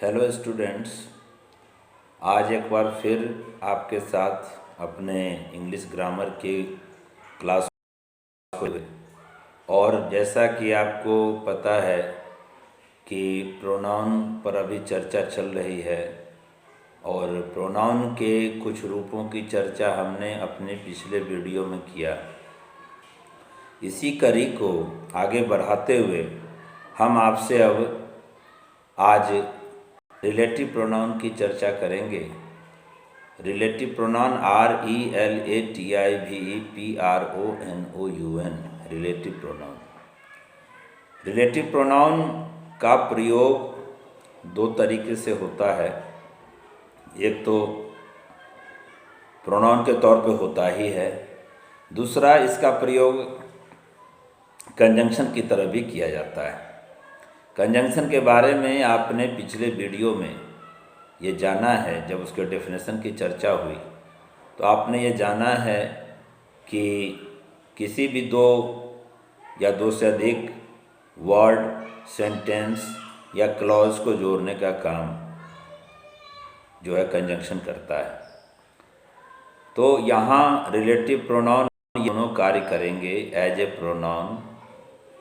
Hello students. आज एक बार फिर आपके साथ अपने इंग्लिश ग्रामर की क्लास को, और जैसा कि आपको पता है कि प्रोनाउन पर अभी चर्चा चल रही है और प्रोनाउन के कुछ रूपों की चर्चा हमने अपने पिछले वीडियो में किया। इसी कड़ी को आगे बढ़ाते हुए हम आपसे अब आज रिलेटिव प्रोनाउन की चर्चा करेंगे। Relative pronoun RELATIVEPRONOUN, relative pronoun. Relative pronoun का प्रयोग दो तरीके से होता है। एक तो प्रोनाउन के तौर पे होता ही है, दूसरा इसका प्रयोग कंजंक्शन की तरह भी किया जाता है। कंजंक्शन के बारे में आपने पिछले वीडियो में ये जाना है। जब उसके डेफिनेशन की चर्चा हुई तो आपने ये जाना है कि किसी भी दो या दो से अधिक वर्ड, सेंटेंस या क्लॉज को जोड़ने का काम जो है कंजंक्शन करता है। तो यहाँ रिलेटिव प्रोनाउन दोनों कार्य करेंगे, as a pronoun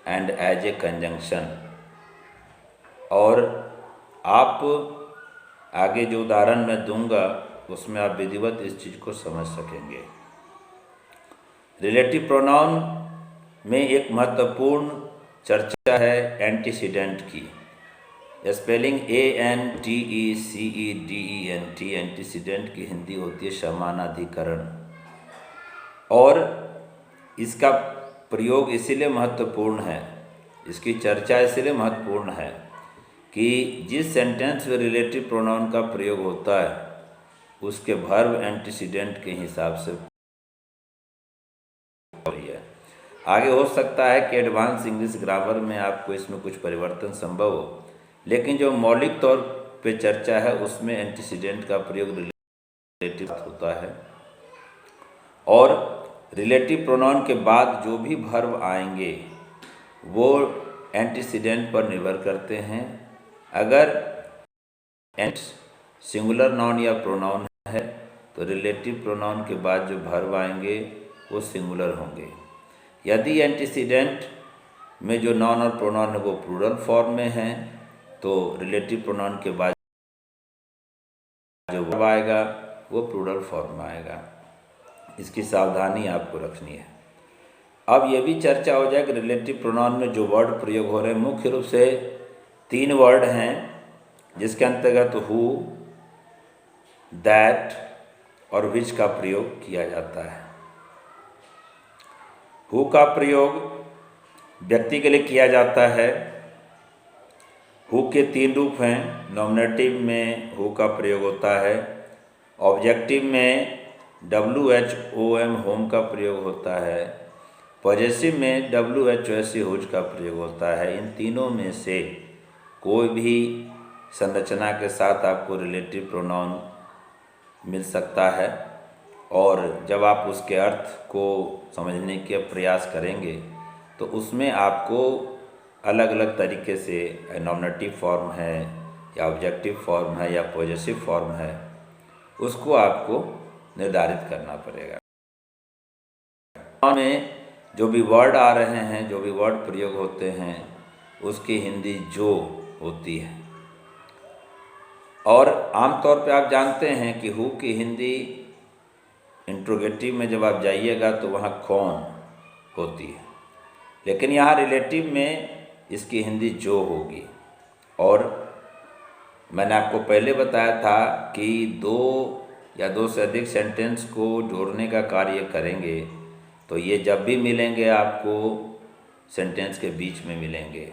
and as a conjunction. और आप आगे जो उदाहरण मैं दूंगा उसमें आप विधिवत इस चीज़ को समझ सकेंगे। रिलेटिव प्रोनाउन में एक महत्वपूर्ण चर्चा है एंटीसीडेंट की। Spelling ANTECEDENT। एंटीसीडेंट की हिंदी होती है समानाधिकरण। और इसका प्रयोग इसीलिए महत्वपूर्ण है, इसकी चर्चा इसीलिए महत्वपूर्ण है कि जिस सेंटेंस में रिलेटिव प्रोनाउन का प्रयोग होता है उसके वर्ब एंटीसीडेंट के हिसाब से है। आगे हो सकता है कि एडवांस इंग्लिश ग्रामर में आपको इसमें कुछ परिवर्तन संभव हो, लेकिन जो मौलिक तौर पे चर्चा है उसमें एंटीसीडेंट का प्रयोग रिलेटिव होता है। और रिलेटिव प्रोनाउन के बाद जो भी वर्ब आएंगे वो एंटीसीडेंट पर निर्भर करते हैं। अगर एंट सिंगुलर नाउन या प्रोनाउन है तो रिलेटिव प्रोनाउन के बाद जो वर्ब आएंगे वो सिंगुलर होंगे। यदि एंटीसीडेंट में जो नाउन और प्रोनाउन है वो प्लूरल फॉर्म में है तो रिलेटिव प्रोनाउन के बाद जो वर्ब आएगा वो प्लूरल फॉर्म में आएगा। इसकी सावधानी आपको रखनी है। अब ये भी चर्चा हो जाए कि रिलेटिव प्रोनाउन में जो वर्ड प्रयोग हो रहे हैं मुख्य रूप से 3 वर्ड हैं, जिसके अंतर्गत हु, दैट और विच का प्रयोग किया जाता है। हु का प्रयोग व्यक्ति के लिए किया जाता है। हु के 3 रूप हैं। नॉमिनेटिव में हु का प्रयोग होता है, ऑब्जेक्टिव में WHOM होम का प्रयोग होता है, पॉजेसिव में WHOSE हुज का प्रयोग होता है। इन तीनों में से कोई भी संरचना के साथ आपको रिलेटिव प्रोनाउन मिल सकता है, और जब आप उसके अर्थ को समझने के प्रयास करेंगे तो उसमें आपको अलग अलग तरीके से नॉमिनेटिव फॉर्म है या ऑब्जेक्टिव फॉर्म है या पॉजेसिव फॉर्म है, उसको आपको निर्धारित करना पड़ेगा। में जो भी वर्ड आ रहे हैं, जो भी वर्ड प्रयोग होते हैं उसकी हिंदी जो होती है। और आमतौर पे आप जानते हैं कि हु की हिंदी इंट्रोगेटिव में जब आप जाइएगा तो वहाँ कौन होती है, लेकिन यहाँ रिलेटिव में इसकी हिंदी जो होगी। और मैंने आपको पहले बताया था कि 2 या 2 से अधिक सेंटेंस को जोड़ने का कार्य करेंगे तो ये जब भी मिलेंगे आपको सेंटेंस के बीच में मिलेंगे।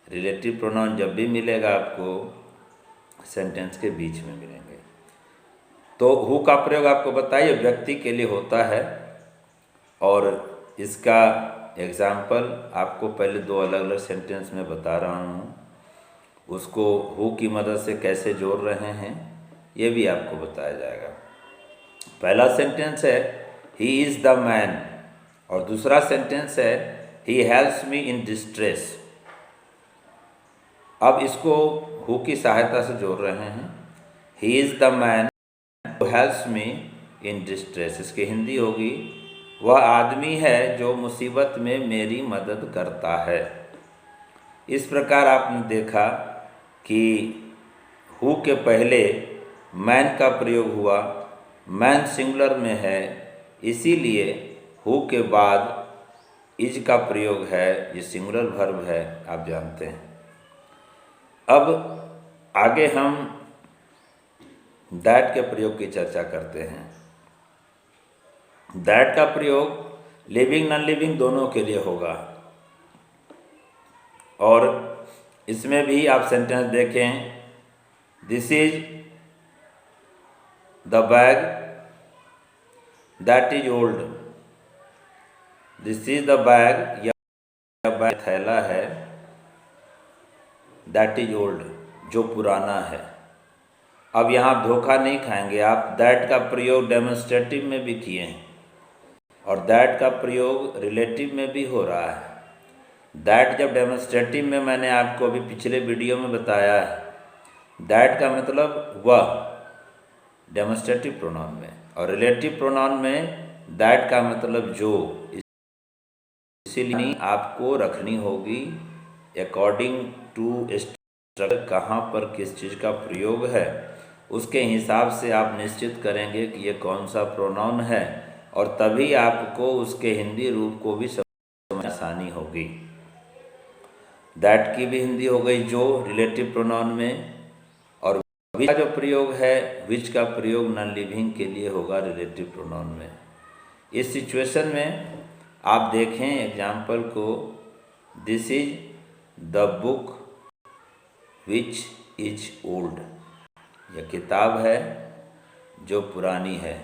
रिलेटिव प्रोनाउन जब भी मिलेगा आपको सेंटेंस के बीच में मिलेंगे। तो हु का प्रयोग आपको बताइए व्यक्ति के लिए होता है, और इसका एग्जाम्पल आपको पहले 2 अलग अलग सेंटेंस में बता रहा हूँ। उसको हु की मदद से कैसे जोड़ रहे हैं ये भी आपको बताया जाएगा। पहला सेंटेंस है ही इज़ द मैन, और दूसरा सेंटेंस है he helps me in distress. अब इसको हु की सहायता से जोड़ रहे हैं। He is the man who helps me in distress. इसकी हिंदी होगी वह आदमी है जो मुसीबत में मेरी मदद करता है। इस प्रकार आपने देखा कि हु के पहले मैन का प्रयोग हुआ, मैन सिंगुलर में है, इसीलिए हु के बाद इज का प्रयोग है, ये सिंगुलर वर्ब है, आप जानते हैं। अब आगे हम दैट के प्रयोग की चर्चा करते हैं। दैट का प्रयोग लिविंग नॉन लिविंग दोनों के लिए होगा, और इसमें भी आप सेंटेंस देखें, this is the bag that is old. This is the bag, यह बैग थैला है, दैट इज ओल्ड, जो पुराना है। अब यहाँ धोखा नहीं खाएंगे, आप दैट का प्रयोग डेमोन्स्ट्रेटिव में भी किए हैं और दैट का प्रयोग रिलेटिव में भी हो रहा है। दैट जब डेमोन्स्ट्रेटिव में, मैंने आपको अभी पिछले वीडियो में बताया है, दैट का मतलब वह डेमोन्स्ट्रेटिव प्रोनाउन में, और रिलेटिव प्रोनाउन में दैट का मतलब जो। इसीलिए आपको रखनी होगी अकॉर्डिंग टू स्ट्रक्चर, कहाँ पर किस चीज़ का प्रयोग है, उसके हिसाब से आप निश्चित करेंगे कि ये कौन सा प्रोनाउन है, और तभी आपको उसके हिंदी रूप को भी समझ आसानी होगी। दैट की भी हिंदी हो गई जो रिलेटिव प्रोनाउन में, और विच का जो प्रयोग है, विच का प्रयोग नॉन लिविंग के लिए होगा रिलेटिव प्रोनाउन में। इस सिचुएशन में आप देखें एग्जाम्पल को, this is the book which is old, यह किताब है जो पुरानी है।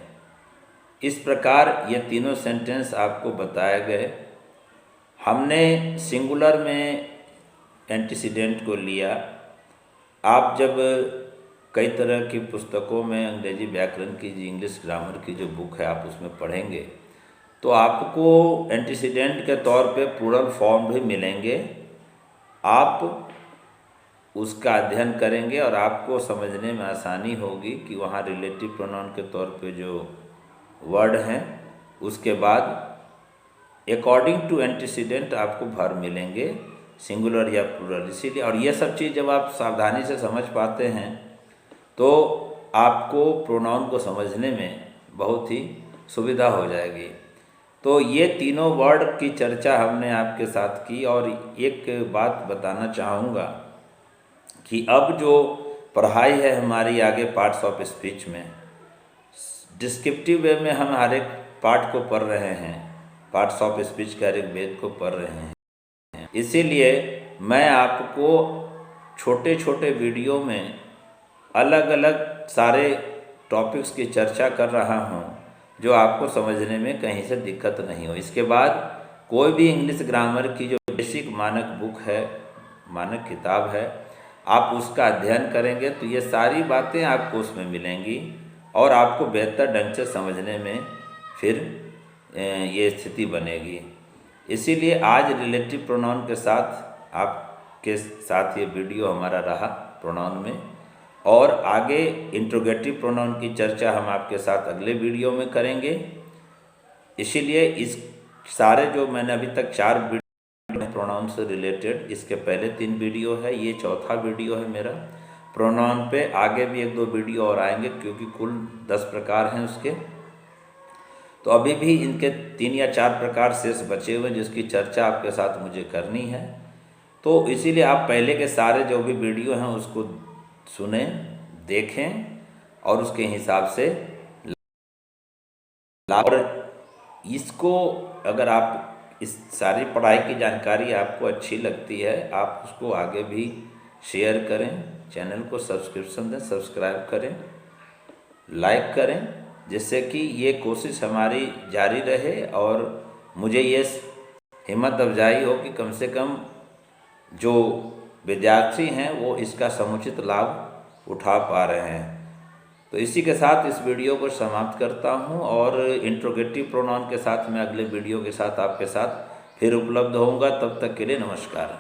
इस प्रकार ये तीनों सेंटेंस आपको बताए गए। हमने सिंगुलर में एंटीसीडेंट को लिया। आप जब कई तरह की पुस्तकों में अंग्रेजी व्याकरण की, इंग्लिश ग्रामर की जो बुक है, आप उसमें पढ़ेंगे तो आपको एंटीसीडेंट के तौर पे प्लूरल फॉर्म भी मिलेंगे। आप उसका अध्ययन करेंगे और आपको समझने में आसानी होगी कि वहाँ रिलेटिव प्रोनाउन के तौर पे जो वर्ड हैं, उसके बाद अकॉर्डिंग टू एंटीसीडेंट आपको वर्ब मिलेंगे, सिंगुलर या प्लूरल। इसीलिए, और ये सब चीज़ जब आप सावधानी से समझ पाते हैं तो आपको प्रोनाउन को समझने में बहुत ही सुविधा हो जाएगी। तो ये तीनों वर्ड की चर्चा हमने आपके साथ की, और एक बात बताना चाहूँगा कि अब जो पढ़ाई है हमारी आगे पार्ट्स ऑफ स्पीच में, डिस्क्रिप्टिव वे में हम हर एक पार्ट को पढ़ रहे हैं, पार्ट्स ऑफ स्पीच के हर एक वेद को पढ़ रहे हैं। इसीलिए मैं आपको छोटे छोटे वीडियो में अलग अलग सारे टॉपिक्स की चर्चा कर रहा हूं, जो आपको समझने में कहीं से दिक्कत नहीं हो। इसके बाद कोई भी इंग्लिश ग्रामर की जो बेसिक मानक बुक है, मानक किताब है, आप उसका अध्ययन करेंगे तो ये सारी बातें आपको उसमें मिलेंगी, और आपको बेहतर ढंग से समझने में फिर ये स्थिति बनेगी। इसीलिए आज रिलेटिव प्रोनाउन के साथ आपके साथ ये वीडियो हमारा रहा प्रोनाउन में, और आगे इंट्रोगेटिव प्रोनाउन की चर्चा हम आपके साथ अगले वीडियो में करेंगे। इसीलिए इस सारे जो मैंने अभी तक 4 वीडियो प्रोनाउन से रिलेटेड, इसके पहले 3 वीडियो है, ये चौथा वीडियो है मेरा प्रोनाउन पे। आगे भी 1-2 वीडियो और आएंगे, क्योंकि कुल 10 प्रकार हैं उसके। तो अभी भी इनके 3 या 4 प्रकार शेष बचे हुए, जिसकी चर्चा आपके साथ मुझे करनी है। तो इसीलिए आप पहले के सारे जो भी वीडियो हैं उसको सुने, देखें, और उसके हिसाब से, और इसको अगर आप इस सारी पढ़ाई की जानकारी आपको अच्छी लगती है, आप उसको आगे भी शेयर करें, चैनल को सब्सक्रिप्शन दें, सब्सक्राइब करें, लाइक करें, जिससे कि ये कोशिश हमारी जारी रहे और मुझे ये हिम्मत अफजाई हो कि कम से कम जो विद्यार्थी हैं वो इसका समुचित लाभ उठा पा रहे हैं। तो इसी के साथ इस वीडियो को समाप्त करता हूं, और इंट्रोगेटिव प्रोनाउन के साथ मैं अगले वीडियो के साथ आपके साथ फिर उपलब्ध होऊंगा। तब तक के लिए नमस्कार।